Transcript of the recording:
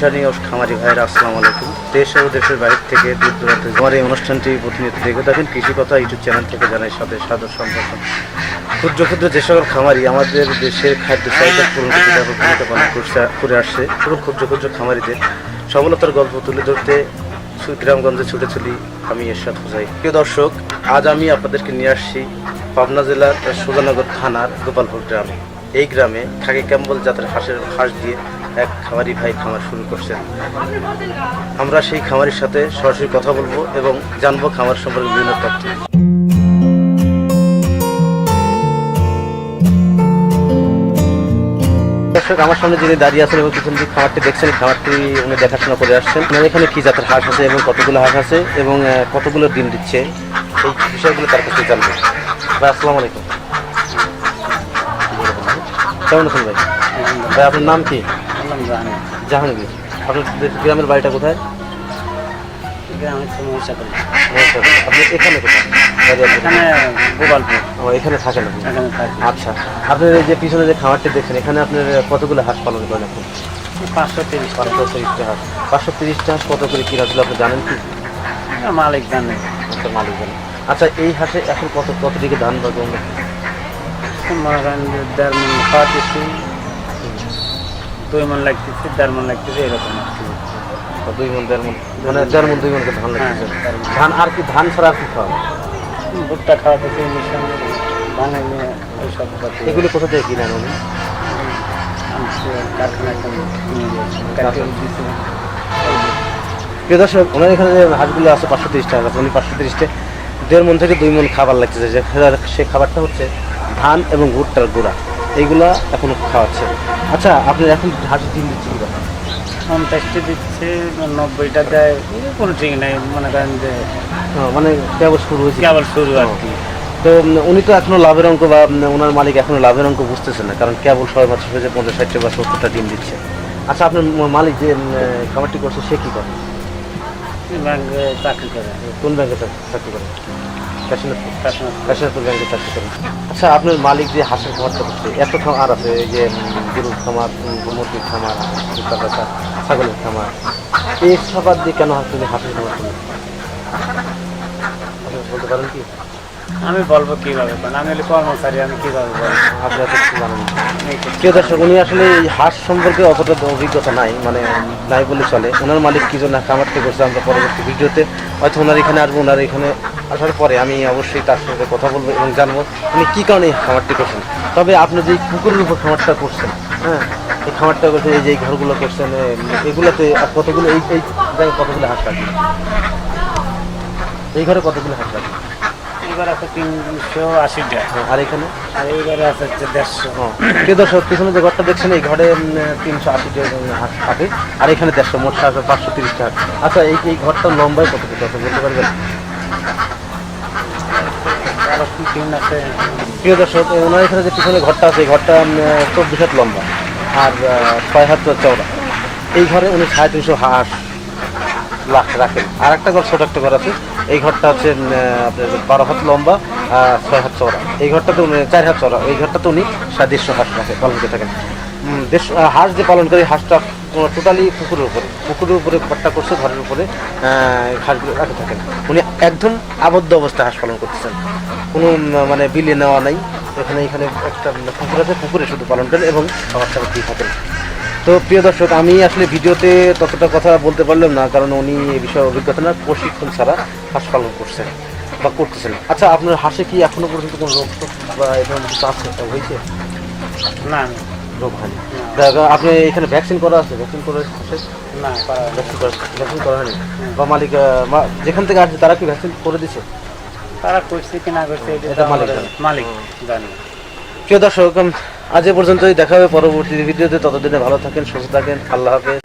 গুলশানি ও খামারি ভাইরা আসসালামু আলাইকুম। দেশ ও দেশের বাইরে থেকে দূর দূরান্তে আমার এই অনুষ্ঠানটি প্রতিনিয়ত দেখে থাকেন কৃষি কথা ইউটিউব চ্যানেল থেকে জানাই সাথে সাদর সম্ভাষণ। ক্ষুদ্র ক্ষুদ্র যে সকল খামারি আমাদের দেশের খাদ্য চাহিদা পূরণ করতে ব্যাপক ভূমিকা পালন করে আসছে, সকল ক্ষুদ্র ক্ষুদ্র খামারিদের সফলতার গল্প তুলে ধরতে গ্রামগঞ্জে ছুটে চলি আমি এরশাদ হোসাইন। প্রিয় দর্শক, আজ আমি আপনাদেরকে নিয়ে আসছি পাবনা জেলার সুজানগর থানার গোপালপুর গ্রামে। এই গ্রামে খাকি ক্যাম্বল জাতের হাঁস দিয়ে এক খামারি ভাই খামার শুরু করছেন। আমরা সেই খামারির সাথে সরাসরি কথা বলবো এবং জানবো খামার সম্পর্কে বিভিন্ন তথ্য। দর্শক, আমার সামনে যিনি দাঁড়িয়ে আছেন এবং পিছন দিকে খামারটি দেখছেন, খামারটি উনি দেখাশোনা করে আসছেন। এখানে কি জাতের হাঁস আছে এবং কতগুলো হাঁস আছে এবং কতগুলো ডিম দিচ্ছে, এই বিষয়গুলো তার কাছে জানবো। ভাই আসসালামু আলাইকুম। কেমন আছেন ভাই? ভাই আপনার নাম কি? জাহাঙ্গীর। আপনার গ্রামের বাড়িটা কোথায়? আপনি এখানে কোথায়? এখানে থাকেন আপনি? আচ্ছা, আপনার এই যে পিছনে যে খামারটি দেখছেন, এখানে আপনার কতগুলো হাঁস পালন করেন এখন? 530টা হাঁস। 530টা হাঁস কত করে কিনা ছিল আপনি জানেন কি? মালিক জানে। আচ্ছা, মালিক জানে। আচ্ছা, এই হাঁসে এখন কত দিকে ধান বা গম? 1.5 মণ খাওয়াতেছি, 2 মণ লাগতেছে, 1.5 মণ লাগতেছে, এরকম 2 মণ 1.5 মণ, মানে 1.5 মণ 2 মণ ধান লাগতেছে। ধান আর কি, ধান ছাড়া আর কি খাওয়া? ভুট্টা খাওয়াতেছে, মিশন বাঙালি ওইসব। এগুলো কোথা থেকে কিনে আনুন? কারখানায় কিনে দিয়েছি। প্রিয় দর্শক, ওনার এখানে যে হাঁসগুলো আছে 530টা হাঁস আছে, উনি 530টে 1.5 মণ থেকে 2 মণ খাবার লাগতেছে। যে সে খাবারটা হচ্ছে ধান এবং ভুট্টার গুঁড়া, এইগুলা এখনো খাওয়াচ্ছে। আচ্ছা, আপনি এখন হাঁসের ডিম দিচ্ছি কি? 50টা দিচ্ছে, 90টা দেয়, কোনো ঠিক নেই। মনে করেন যে মানে কেবল শুরু হয়েছে, কেবল শুরু আর কি। তো উনি তো এখনো লাভের অঙ্ক বা ওনার মালিক এখনো লাভের অঙ্ক বুঝতেছে না, কারণ কেবল 6 মাস হয়েছে 50, 60 বা 70টা ডিম দিচ্ছে। আচ্ছা, আপনার মালিক যে খামারটি করছে সে কি করে? ব্যাংকে চাকরি করে। কোন ব্যাংকে চাকরি করে? কাশীনাথপুর ব্যাংকে চাকরি করে। আচ্ছা, আপনার মালিক যে হাঁসের খামারটা করছে, এত খামার আছে, এই যে গরুর খামার, মুরগির খামার, ছাগলের খামার, এই খাবার দিয়ে কেন তুমি হাঁসের খামার করলেন? আপনি বলতে পারেন কি? আমি বলবো কিভাবে, কারণ আমি হলে কর্মচারী, আমি কিভাবে বলবো? আপনি এত কিছু জানেন না। প্রিয় দর্শক, উনি আসলে এই হাঁস সম্পর্কে অতটা অভিজ্ঞতা নাই, মানে নাই বলে চলে। ওনার মালিক কি জন্য খামারটি করছে আমরা পরবর্তী ভিডিওতে হয়তো ওনার এখানে আসবো। ওনার এখানে আসার পরে আমি অবশ্যই তার সাথে কথা বলবো এবং জানবো উনি কী কারণে এই খামারটি করছেন। তবে আপনি যে পুকুরের উপর খামারটা করছেন, হ্যাঁ, এই খামারটা করছেন, এই যে ঘরগুলো করছেন, এগুলোতে কতগুলো, এই জায়গায় কতগুলো হাঁস রাখেন? এই ঘরে কতগুলো হাঁস রাখেন? এবার আছে 380টা। আর এখানে? আর এইবারে আছে 150। প্রিয় দর্শক, পিছনে যে ঘরটা দেখছেন, এই ঘরে 380টা হাঁস থাকে, আর এখানে 150, মোট 530টা হাঁস। আচ্ছা, এই ঘরটার লম্বায় কত ফিট আছে বলতে পারবেন? প্রিয় দর্শক, ওনার এখানে যে পিছনে ঘরটা আছে, এই ঘরটা 24 হাত লম্বা আর 6 হাত চওড়া। এই ঘরে উনি 350 হাঁস রাখেন। আর একটা ঘর, ছোট একটা ঘর আছে, এই ঘরটা হচ্ছে আপনার 12 হাত লম্বা আর 6 হাত চওড়া। এই ঘরটাতে উনি 4 হাত চওড়া, এই ঘরটাতে উনি 150 হাঁস পালন করে থাকেন। হাঁস যে পালন করে, হাঁসটা টোটালি পুকুরের উপরে ঘরটা করছে, ঘরের উপরে হাঁসগুলো রাখে থাকেন। উনি একদম আবদ্ধ অবস্থায় হাঁস পালন করতেছেন, কোনো মানে বিলে নেওয়া নাই। এখানে একটা পুকুর আছে, পুকুরে শুধু পালন করেন এবং খাবার দিয়ে থাকেন। তো প্রিয় দর্শক, আমি আসলে ভিডিওতে ততটা কথা বলতে পারলাম না, কারণ উনি এ বিষয়ে অভিজ্ঞতা না, প্রশিক্ষণ ছাড়া হাঁস পালন করছেন বা করতেছেন। আচ্ছা, আপনার হাঁসে কি এখনো পর্যন্ত কোনো রোগ বা এই ধরনের কিছু আছে, হয়েছে? না, রোগ হয়নি। আপনি এখানে ভ্যাকসিন করা আছে? ভ্যাকসিন করে হাঁসের? না, ভ্যাকসিন করা হয়নি। বা মালিক যেখান থেকে আসছে তারা কি ভ্যাকসিন করে দিচ্ছে? তারা করছে কি না করছে এটা মালিক জানে। প্রিয় দর্শক, আজ এ পর্যন্তই, দেখা হবে পরবর্তী ভিডিওতে। ততদিনে ভালো থাকেন, সুস্থ থাকেন, আল্লাহ হাফেজ।